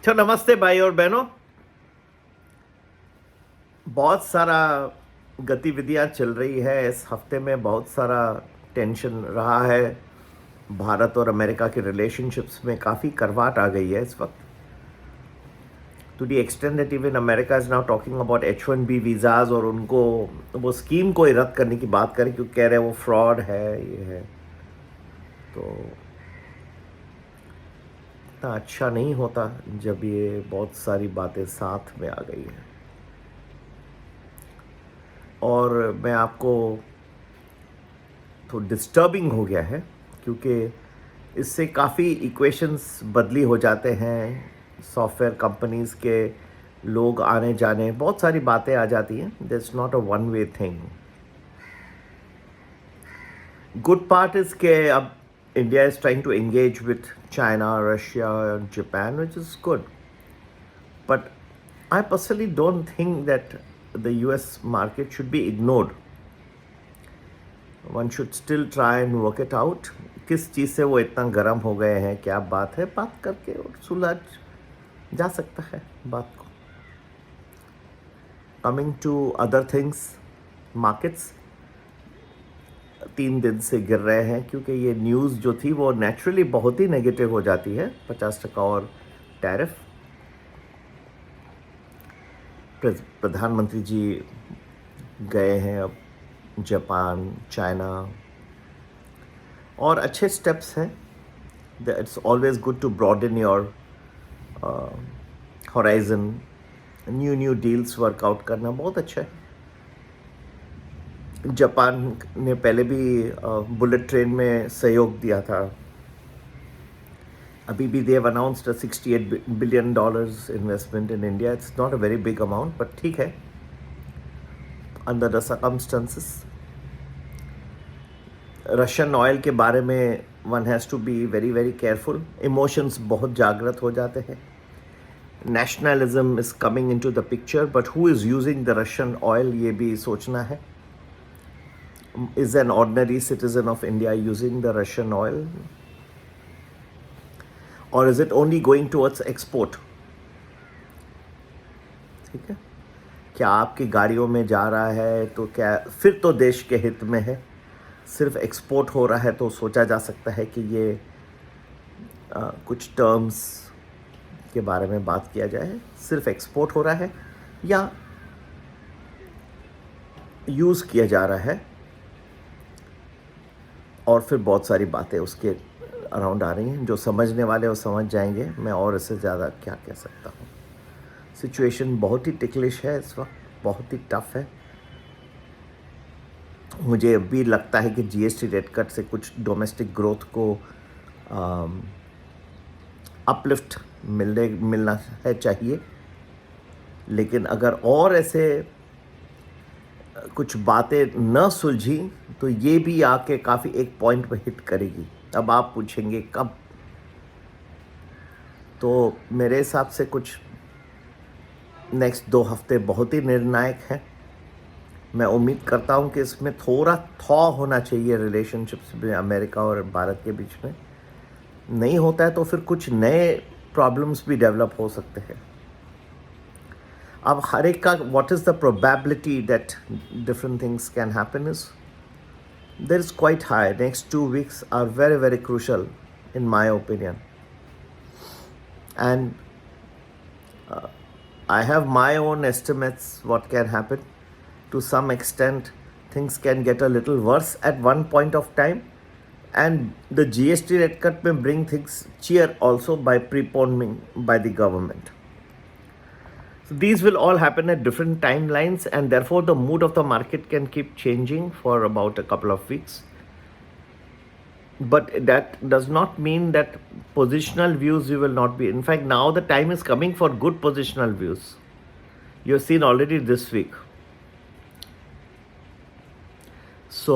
तो नमस्ते भाई और बहनों। बहुत सारा गतिविधियां चल रही है इस हफ्ते में। बहुत सारा टेंशन रहा है। भारत और अमेरिका के रिलेशनशिप्स में काफ़ी करवाट आ गई है इस वक्त, to the extent that even America is now talking about H1B visas और उनको वो स्कीम को ही रद्द करने की बात करें क्योंकि कह रहे हैं वो फ्रॉड है, ये है। तो इतना अच्छा नहीं होता जब ये बहुत सारी बातें साथ में आ गई हैं। और मैं आपको तो डिस्टर्बिंग हो गया है क्योंकि इससे काफ़ी इक्वेशंस बदली हो जाते हैं। सॉफ्टवेयर कंपनीज़ के लोग आने जाने, बहुत सारी बातें आ जाती हैं। That's not a one way thing. Good part is के अब India is trying to engage with China, Russia, Japan, which is good. But I personally don't think that the US market should be ignored. One should still try and work it out. किस चीज़ से वो इतना गर्म हो गए हैं, क्या बात है, बात करके और सुलझ जा सकता है बात को। Coming to other things, markets 3 दिन से गिर रहे हैं क्योंकि ये न्यूज़ जो थी वो नेचुरली बहुत ही नेगेटिव हो जाती है। 50% और टैरिफ। प्रधानमंत्री जी गए हैं अब जापान, चाइना, और अच्छे स्टेप्स हैं। It's always good to broaden your horizon. New deals work out करना बहुत अच्छा है। जापान ने पहले भी बुलेट ट्रेन में सहयोग दिया था। अभी भी they have announced $68 billion investment in India. It's not a very big amount but ठीक है under the circumstances. Russian oil के बारे में one has to be very very careful. Emotions बहुत जागृत हो जाते हैं। Nationalism is coming into the picture, but who is using the Russian oil ये भी सोचना है। Is an ordinary citizen of India using the Russian oil, और is it only going towards export? ठीक है, क्या आपकी गाड़ियों में जा रहा है तो क्या फिर तो देश के हित में है? सिर्फ एक्सपोर्ट हो रहा है तो सोचा जा सकता है कि ये कुछ टर्म्स के बारे में बात किया जाए। सिर्फ एक्सपोर्ट हो रहा है या यूज़ किया जा रहा है, और फिर बहुत सारी बातें उसके अराउंड आ रही हैं। जो समझने वाले वो समझ जाएंगे। मैं और इससे ज़्यादा क्या कह सकता हूँ। सिचुएशन बहुत ही टिकलिश है इस वक्त, बहुत ही टफ है। मुझे अभी लगता है कि GST रेट कट से कुछ डोमेस्टिक ग्रोथ को अपलिफ्ट मिलना है चाहिए, लेकिन अगर और ऐसे कुछ बातें न सुलझी तो ये भी आके काफ़ी एक पॉइंट पर हिट करेगी। अब आप पूछेंगे कब? तो मेरे हिसाब से कुछ नेक्स्ट 2 हफ्ते बहुत ही निर्णायक हैं। मैं उम्मीद करता हूं कि इसमें थोड़ा थॉ होना चाहिए रिलेशनशिप्स में अमेरिका और भारत के बीच में। नहीं होता है तो फिर कुछ नए प्रॉब्लम्स भी डेवलप हो सकते हैं। अब हर एक का what is the probability that different things can happen is there is quite high. Next 2 weeks are very very crucial in my opinion, and I have my own estimates what can happen. To some extent, things can get a little worse at one point of time, and the GST rate cut may bring things cheer also by preponing by the government. So these will all happen at different timelines, and therefore the mood of the market can keep changing for about a couple of weeks. But that does not mean that positional views you will not be. In fact, now the time is coming for good positional views. You have seen already this week. So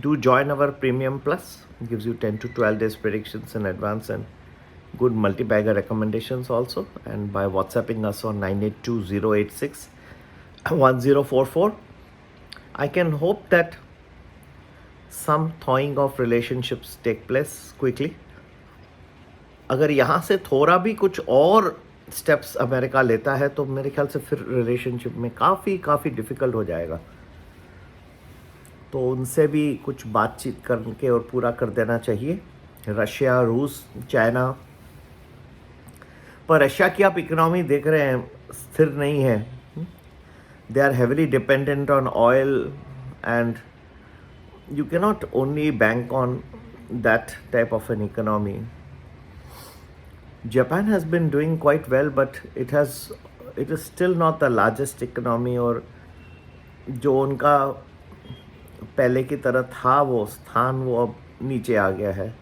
do join our Premium Plus. It gives you 10 to 12 days predictions in advance and good multi-bagger recommendations also. And by WhatsApping us on 982-086-1044, I can hope that some thawing of relationships take place quickly. अगर यहाँ से थोड़ा भी कुछ और steps America लेता है तो मेरे ख्याल से फिर रिलेशनशिप में काफ़ी डिफ़िकल्ट हो जाएगा। तो उनसे भी कुछ बातचीत करके और पूरा कर देना चाहिए। रशिया, रूस, चाइना, पर रशिया की आप इकोनॉमी देख रहे हैं, स्थिर नहीं है। They are heavily dependent on oil and you cannot only bank on that type of an economy. Japan has been doing quite well, but it is still not the largest economy, और जो उनका पहले की तरह था वो स्थान वो अब नीचे आ गया है।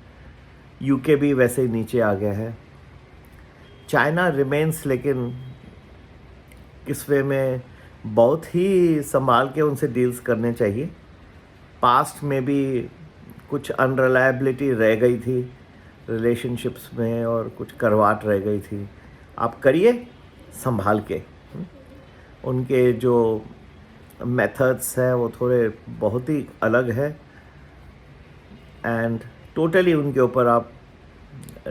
यूके भी वैसे ही नीचे आ गया है। चाइना रिमेन्स, लेकिन किस वे में बहुत ही संभाल के उनसे डील्स करने चाहिए। पास्ट में भी कुछ अनरिलायबिलिटी रह गई थी रिलेशनशिप्स में और कुछ करवाट रह गई थी। आप करिए संभाल के। उनके जो मेथड्स हैं वो थोड़े बहुत ही अलग है एंड टोटली उनके ऊपर आप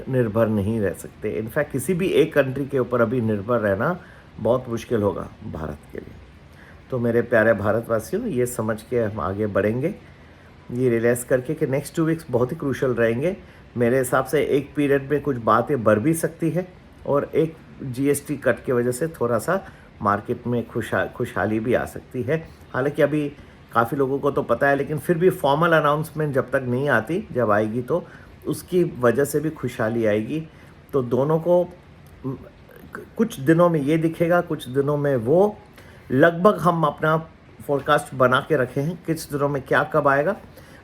निर्भर नहीं रह सकते। इनफैक्ट किसी भी एक कंट्री के ऊपर अभी निर्भर रहना बहुत मुश्किल होगा भारत के लिए। तो मेरे प्यारे भारतवासियों, ये समझ के हम आगे बढ़ेंगे, ये रियलाइज़ करके कि नेक्स्ट 2 वीक्स बहुत ही क्रूशल रहेंगे। मेरे हिसाब से एक पीरियड में कुछ बातें बढ़ भी सकती है और एक जीएसटी कट की वजह से थोड़ा सा मार्केट में खुशहाली भी आ सकती है। हालांकि अभी काफ़ी लोगों को तो पता है, लेकिन फिर भी फॉर्मल अनाउंसमेंट जब तक नहीं आती, जब आएगी तो उसकी वजह से भी खुशहाली आएगी। तो दोनों को कुछ दिनों में ये दिखेगा, कुछ दिनों में वो। लगभग हम अपना फोरकास्ट बना के रखे हैं किस दिनों में क्या कब आएगा,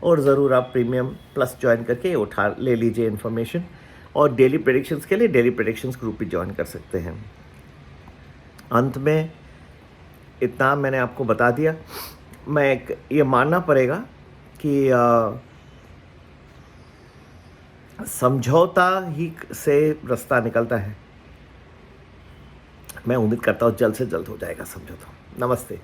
और ज़रूर आप प्रीमियम प्लस ज्वाइन करके उठा ले लीजिए इन्फॉर्मेशन। और डेली प्रेडिक्शंस के लिए डेली प्रेडिक्शंस ग्रुप भी ज्वाइन कर सकते हैं। अंत में इतना मैंने आपको बता दिया। मैं ये मानना पड़ेगा कि समझौता ही से रास्ता निकलता है। मैं उम्मीद करता हूँ जल्द से जल्द हो जाएगा समझौता। नमस्ते।